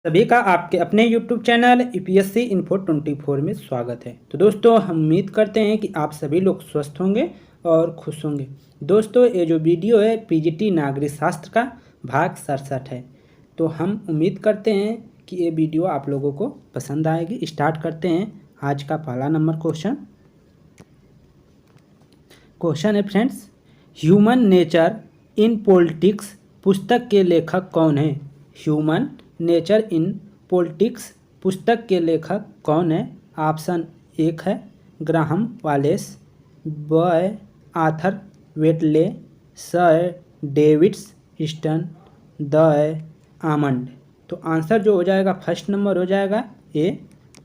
सभी का आपके अपने YouTube चैनल यूपीएससी इन्फो 24 में स्वागत है। तो दोस्तों, हम उम्मीद करते हैं कि आप सभी लोग स्वस्थ होंगे और खुश होंगे। दोस्तों, ये जो वीडियो है पीजीटी नागरिक शास्त्र का भाग 67 है। तो हम उम्मीद करते हैं कि ये वीडियो आप लोगों को पसंद आएगी। स्टार्ट करते हैं आज का पहला नंबर क्वेश्चन। क्वेश्चन है friends, human nature in politics पुस्तक के लेखक कौन है? ह्यूमन नेचर इन पॉलिटिक्स पुस्तक के लेखक कौन है? ऑप्शन 1 है ग्राहम वालेस, ब है आर्थर वेटले, स है डेविड्स स्टन, द है आमंड। तो आंसर जो हो जाएगा फर्स्ट नंबर हो जाएगा ए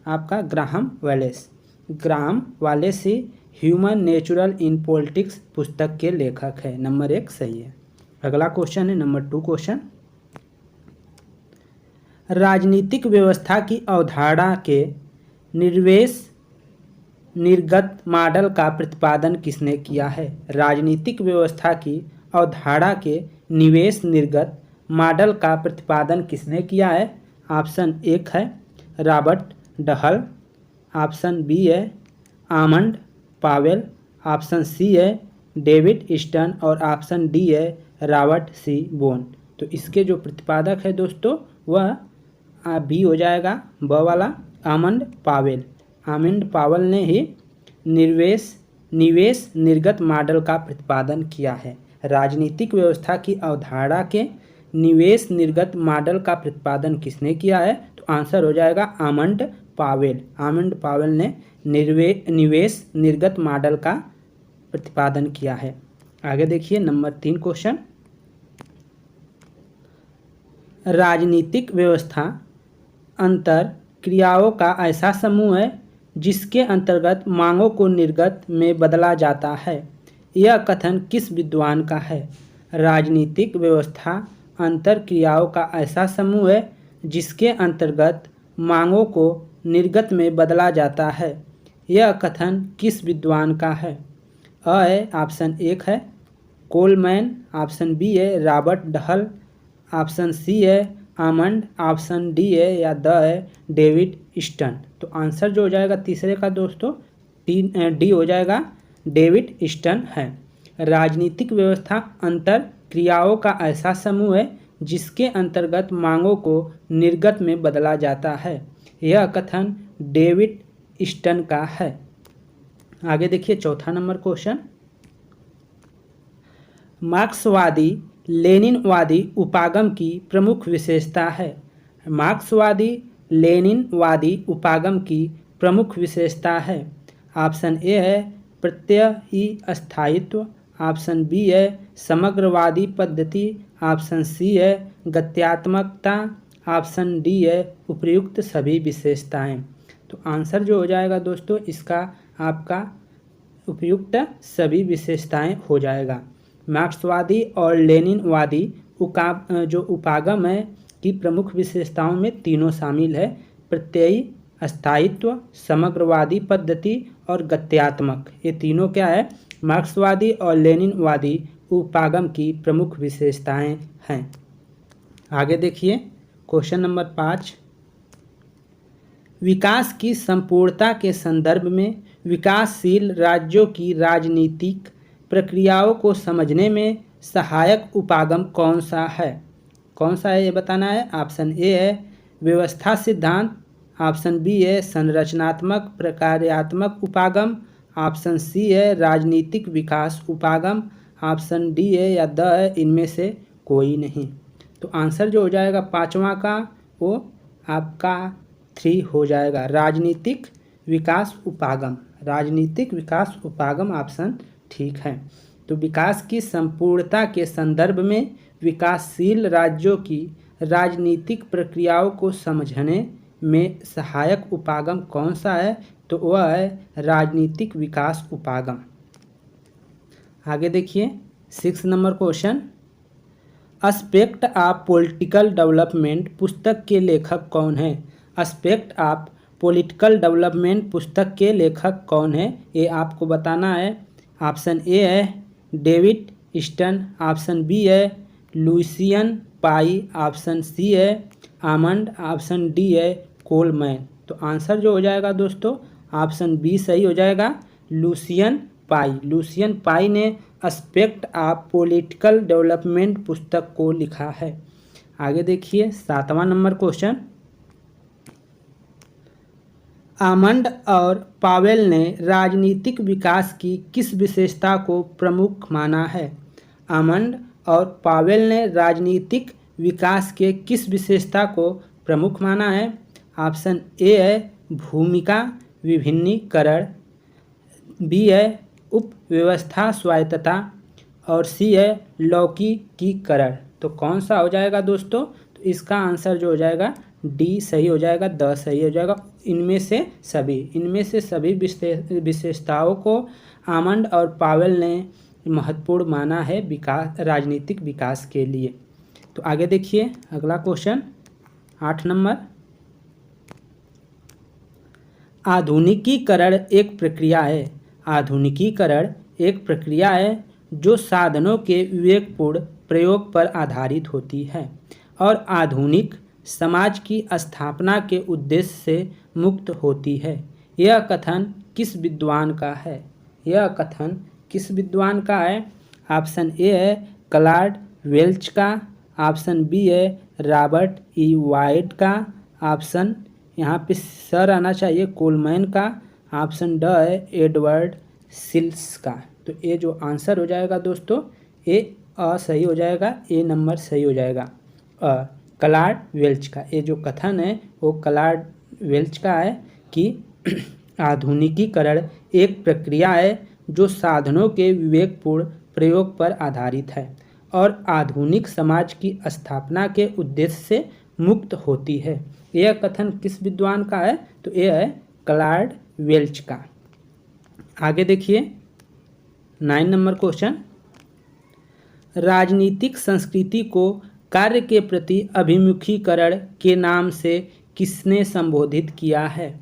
आपका Graham wireless. Graham wireless he human natural in politics पुस्तक के लेखक है। नंबर 1 सही है। अगला क्वेश्चन है नंबर 2 क्वेश्चन। राजनीतिक व्यवस्था की अवधारणा के निर्वेश निर्गत मॉडल का प्रतिपादन किसने किया है? राजनीतिक व्यवस्था की अवधारणा के निवेश निर्गत मॉडल का प्रतिपादन किसने किया है? ऑप्शन 1 है रॉबर्ट डहल, ऑप्शन बी है आमंड पावेल, ऑप्शन सी है डेविड स्टन और ऑप्शन डी है रॉबर्ट सी बोन। तो इसके जो प्रतिपादक है दोस्तों वह बी हो जाएगा ब वाला आमंड पावेल। आमंड पावेल ने ही निवेश निर्गत मॉडल का प्रतिपादन किया है। राजनीतिक व्यवस्था की अवधारणा के निवेश निर्गत मॉडल का प्रतिपादन किसने किया है? तो आंसर हो जाएगा आमंड पावेल। आमंड पावेल ने निवेश निर्गत मॉडल का प्रतिपादन किया है। आगे देखिए नंबर 3 क्वेश्चन। राजनीतिक व्यवस्था अंतर क्रियाओं का ऐसा समूह है जिसके अंतर्गत मांगों को निर्गत में बदला जाता है। यह कथन किस विद्वान का है? राजनीतिक व्यवस्था अंतर क्रियाओं का ऐसा समूह है जिसके अंतर्गत मांगों को निर्गत में बदला जाता है। यह कथन किस विद्वान का है? अ है ऑप्शन 1 है कोलमैन, ऑप्शन बी है रॉबर्ट डहल, ऑप्शन सी है आमंड, ऑप्शन डी है या द है डेविड स्टन। तो आंसर जो हो जाएगा तीसरे का दोस्तों डी हो जाएगा डेविड स्टन है। राजनीतिक व्यवस्था अंतर क्रियाओं का ऐसा समूह है जिसके अंतर्गत मांगों को निर्गत में बदला जाता है। यह कथन डेविड स्टन का है। आगे देखिए चौथा नंबर क्वेश्चन। मार्क्सवादी लेनिनवादी उपागम की प्रमुख विशेषता है। मार्क्सवादी लेनिनवादी उपागम की प्रमुख विशेषता है। ऑप्शन ए है प्रत्ययी स्थायित्व, ऑप्शन बी है समग्रवादी पद्धति, ऑप्शन सी है गत्यात्मकता, ऑप्शन डी है उपयुक्त सभी विशेषताएं। तो आंसर जो हो जाएगा दोस्तों इसका आपका उपयुक्त सभी विशेषताएं हो जाएगा। मार्क्सवादी और लेनिनवादी जो उपागम है की प्रमुख विशेषताओं में तीनों शामिल है, प्रत्ययी स्थायित्व, समग्रवादी पद्धति और गत्यात्मक। ये तीनों क्या है? मार्क्सवादी और लेनिनवादी उपागम की प्रमुख विशेषताएं हैं। आगे देखिए क्वेश्चन नंबर 5। विकास की संपूर्णता के संदर्भ में विकासशील राज्यों की राजनीतिक प्रक्रियाओं को समझने में सहायक उपागम कौन सा है? कौन सा है ये बताना है। ऑप्शन ए है व्यवस्था सिद्धांत, ऑप्शन बी है संरचनात्मक प्रकार्यात्मक उपागम, ऑप्शन सी है राजनीतिक विकास उपागम, ऑप्शन डी है या द है इनमें से कोई नहीं। तो आंसर जो हो जाएगा पाँचवा का वो आपका 3 हो जाएगा राजनीतिक विकास उपागम। राजनीतिक विकास उपागम ऑप्शन ठीक है। तो विकास की संपूर्णता के संदर्भ में विकासशील राज्यों की राजनीतिक प्रक्रियाओं को समझने में सहायक उपागम कौन सा है? तो वह है राजनीतिक विकास उपागम। आगे देखिए 6 number question. Aspect of political development पुस्तक के लेखक कौन है? एस्पेक्ट ऑफ पॉलिटिकल डेवलपमेंट पुस्तक के लेखक कौन है ये आपको बताना है। ऑप्शन ए है डेविड स्टन, ऑप्शन बी है लुइसियन पाई, ऑप्शन सी है आमंड, ऑप्शन डी है कोल मैन। तो आंसर जो हो जाएगा दोस्तों ऑप्शन बी सही हो जाएगा, लुसियन पाई। लुसियन पाई ने एस्पेक्ट ऑफ पॉलिटिकल डेवलपमेंट पुस्तक को लिखा है। आगे देखिए 7वां नंबर क्वेश्चन। आमंड और पावेल ने राजनीतिक विकास की किस विशेषता को प्रमुख माना है? आमंड और पावेल ने राजनीतिक विकास के किस विशेषता को प्रमुख माना है? ऑप्शन ए है भूमिका विभिन्नीकरण, बी है उपव्यवस्था स्वायत्तता और सी है लौकिकीकरण। तो कौन सा हो जाएगा दोस्तों? तो इसका आंसर जो हो जाएगा डी सही हो जाएगा, द सही हो जाएगा। इनमें से सभी विशेषताओं को आमंड और पावेल ने महत्वपूर्ण माना है विकास, राजनीतिक विकास के लिए। तो आगे देखिए अगला क्वेश्चन 8 नंबर। आधुनिकीकरण एक प्रक्रिया है। आधुनिकीकरण एक प्रक्रिया है जो साधनों के विवेकपूर्ण प्रयोग पर आधारित होती है और आधुनिक समाज की स्थापना के उद्देश्य से मुक्त होती है। यह कथन किस विद्वान का है? यह कथन किस विद्वान का है? ऑप्शन ए है क्लॉड वेल्च का, ऑप्शन बी है रॉबर्ट ई वाइट का, ऑप्शन यहाँ पे सर आना चाहिए कोलमैन का, ऑप्शन ड है एडवर्ड सिल्स का। तो ये जो आंसर हो जाएगा दोस्तों ए सही हो जाएगा, ए नंबर सही हो जाएगा क्लॉड वेल्च का। ये जो कथन है वो क्लॉड वेल्च का है कि आधुनिकीकरण एक प्रक्रिया है जो साधनों के विवेकपूर्ण प्रयोग पर आधारित है और आधुनिक समाज की स्थापना के उद्देश्य से मुक्त होती है। यह कथन किस विद्वान का है? तो यह है क्लॉड वेल्च का। आगे देखिए 9 नंबर क्वेश्चन। राजनीतिक संस्कृति को कार्य के प्रति अभिमुखीकरण के नाम से किसने संबोधित किया है?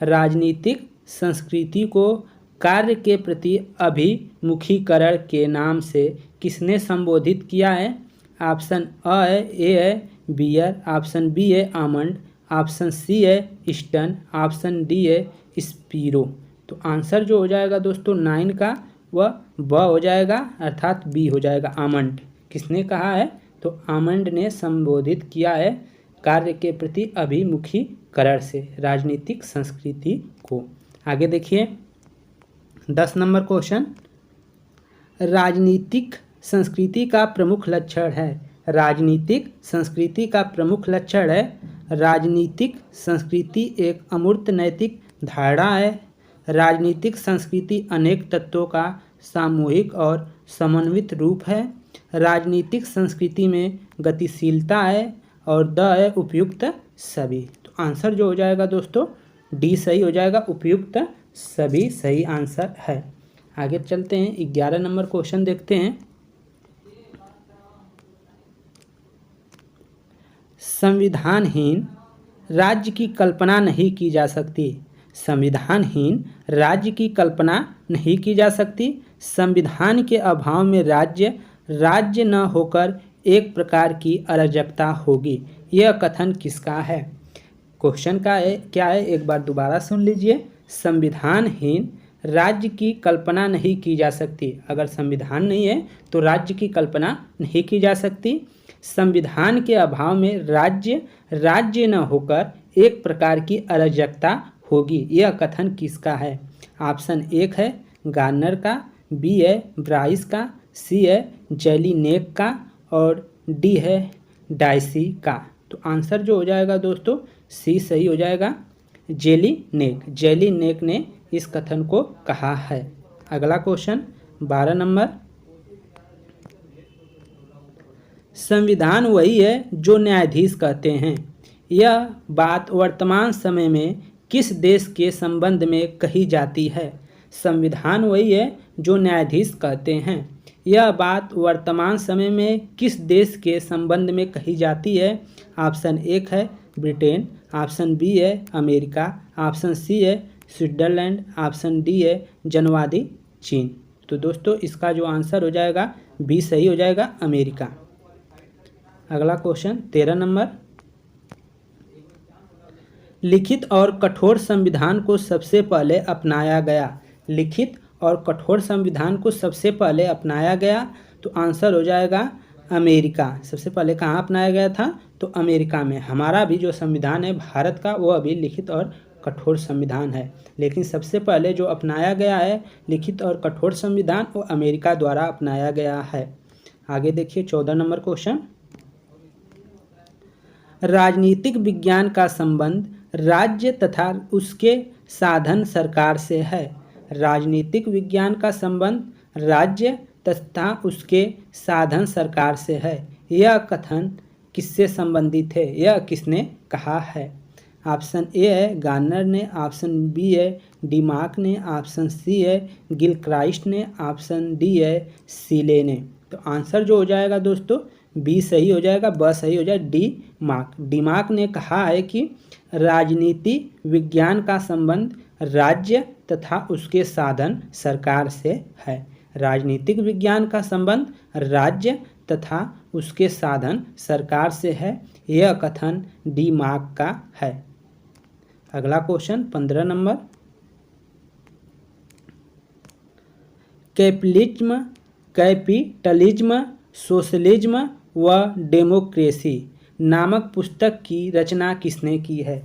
राजनीतिक संस्कृति को कार्य के प्रति अभिमुखीकरण के नाम से किसने संबोधित किया है? ऑप्शन ए है बियर, ऑप्शन बी है आमंड, ऑप्शन सी है ईस्टन, ऑप्शन डी है स्पीरो। तो आंसर जो हो जाएगा दोस्तों 9 का वह ब हो जाएगा, अर्थात बी हो जाएगा आमंड। किसने कहा है? तो आमंड ने संबोधित किया है कार्य के प्रति अभिमुखीकरण से राजनीतिक संस्कृति को। आगे देखिए 10 नंबर क्वेश्चन। राजनीतिक संस्कृति का प्रमुख लक्षण है। राजनीतिक संस्कृति का प्रमुख लक्षण है राजनीतिक संस्कृति एक अमूर्त नैतिक धारणा है। राजनीतिक संस्कृति अनेक तत्वों का सामूहिक और समन्वित रूप है। राजनीतिक संस्कृति में गतिशीलता है और द है उपयुक्त सभी। तो आंसर जो हो जाएगा दोस्तों डी सही हो जाएगा, उपयुक्त सभी सही आंसर है। आगे चलते हैं 11 नंबर क्वेश्चन देखते हैं। संविधानहीन राज्य की कल्पना नहीं की जा सकती। संविधानहीन राज्य की कल्पना नहीं की जा सकती। संविधान के अभाव में राज्य न होकर एक प्रकार की अराजकता होगी। यह कथन किसका है? क्वेश्चन का है क्या है, एक बार दोबारा सुन लीजिए। संविधानहीन राज्य की कल्पना नहीं की जा सकती। अगर संविधान नहीं है तो राज्य की कल्पना नहीं की जा सकती। संविधान के अभाव में राज्य न होकर एक प्रकार की अराजकता होगी। यह कथन किसका है? ऑप्शन एक है गार्नर का, बी है ब्राइस का, सी है जेलीनेक का और डी है डाइसी का। तो आंसर जो हो जाएगा दोस्तों सी सही हो जाएगा, जेलीनेक ने इस कथन को कहा है। अगला क्वेश्चन 12 नंबर। संविधान वही है जो न्यायाधीश कहते हैं। यह बात वर्तमान समय में किस देश के संबंध में कही जाती है? संविधान वही है जो न्यायाधीश कहते हैं। यह बात वर्तमान समय में किस देश के संबंध में कही जाती है? ऑप्शन एक है ब्रिटेन, ऑप्शन बी है अमेरिका, ऑप्शन सी है स्विट्जरलैंड, ऑप्शन डी है जनवादी चीन। तो दोस्तों इसका जो आंसर हो जाएगा बी सही हो जाएगा, अमेरिका। अगला क्वेश्चन 13 नंबर। लिखित और कठोर संविधान को सबसे पहले अपनाया गया। लिखित और कठोर संविधान को सबसे पहले अपनाया गया, तो आंसर हो जाएगा अमेरिका। सबसे पहले कहाँ अपनाया गया था? तो अमेरिका में। हमारा भी जो संविधान है भारत का, वो अभी लिखित और कठोर संविधान है, लेकिन सबसे पहले जो अपनाया गया है लिखित और कठोर संविधान, वो अमेरिका द्वारा अपनाया गया है। आगे देखिए 14 नंबर क्वेश्चन। राजनीतिक विज्ञान का संबंध राज्य तथा उसके साधन सरकार से है। राजनीतिक विज्ञान का संबंध राज्य तथा उसके साधन सरकार से है। यह कथन किससे संबंधित है? यह किसने कहा है? ऑप्शन ए है गार्नर ने, ऑप्शन बी है डिमार्क ने, ऑप्शन सी है गिलक्राइस्ट ने, ऑप्शन डी है सीले ने। तो आंसर जो हो जाएगा दोस्तों बी सही हो जाएगा, ब सही हो जाएगा, डी मार्क। डिमार्क ने कहा है कि राजनीति विज्ञान का संबंध राज्य तथा उसके साधन सरकार से है। राजनीतिक विज्ञान का संबंध राज्य तथा उसके साधन सरकार से है। यह कथन डी मार्क का है। अगला क्वेश्चन 15 नंबर। कैपिटलिज्म, सोशलिज्म व डेमोक्रेसी नामक पुस्तक की रचना किसने की है?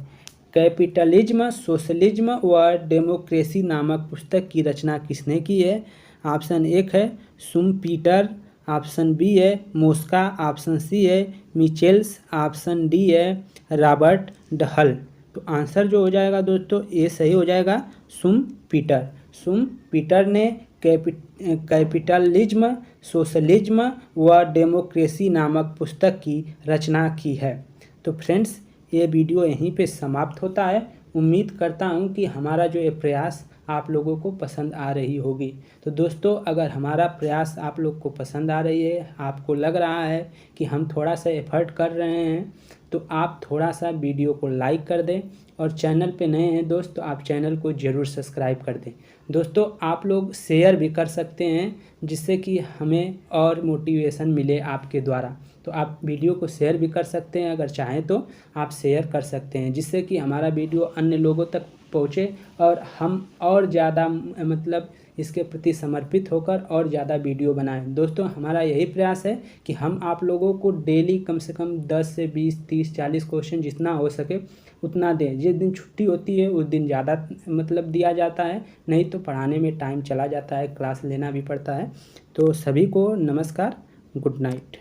कैपिटलिज्म, सोशलिज्म व डेमोक्रेसी नामक पुस्तक की रचना किसने की है? ऑप्शन एक है शुम्पीटर, ऑप्शन बी है मोस्का, ऑप्शन सी है मिचेल्स, ऑप्शन डी है रॉबर्ट डहल। तो आंसर जो हो जाएगा दोस्तों ये सही हो जाएगा शुम्पीटर। शुम्पीटर ने कैपिटलिज्म, सोशलिज्म व डेमोक्रेसी नामक पुस्तक की रचना की है। तो फ्रेंड्स ये वीडियो यहीं पे समाप्त होता है। उम्मीद करता हूँ कि हमारा जो ये प्रयास आप लोगों को पसंद आ रही होगी। तो दोस्तों अगर हमारा प्रयास आप लोग को पसंद आ रही है, आपको लग रहा है कि हम थोड़ा सा एफर्ट कर रहे हैं, तो आप थोड़ा सा वीडियो को लाइक कर दें, और चैनल पे नए हैं दोस्त तो आप चैनल को ज़रूर सब्सक्राइब कर दें। दोस्तों आप लोग शेयर भी कर सकते हैं, जिससे कि हमें और मोटिवेशन मिले आपके द्वारा। तो आप वीडियो को शेयर भी कर सकते हैं, अगर चाहें तो आप शेयर कर सकते हैं, जिससे कि हमारा वीडियो अन्य लोगों तक पहुँचे और हम और ज़्यादा मतलब इसके प्रति समर्पित होकर और ज़्यादा वीडियो बनाएं। दोस्तों हमारा यही प्रयास है कि हम आप लोगों को डेली कम से कम 10 से 20, 30, 40 क्वेश्चन जितना हो सके उतना दें। जिस दिन छुट्टी होती है उस दिन ज़्यादा मतलब दिया जाता है, नहीं तो पढ़ाने में टाइम चला जाता है, क्लास लेना भी पड़ता है। तो सभी को नमस्कार, गुड नाइट।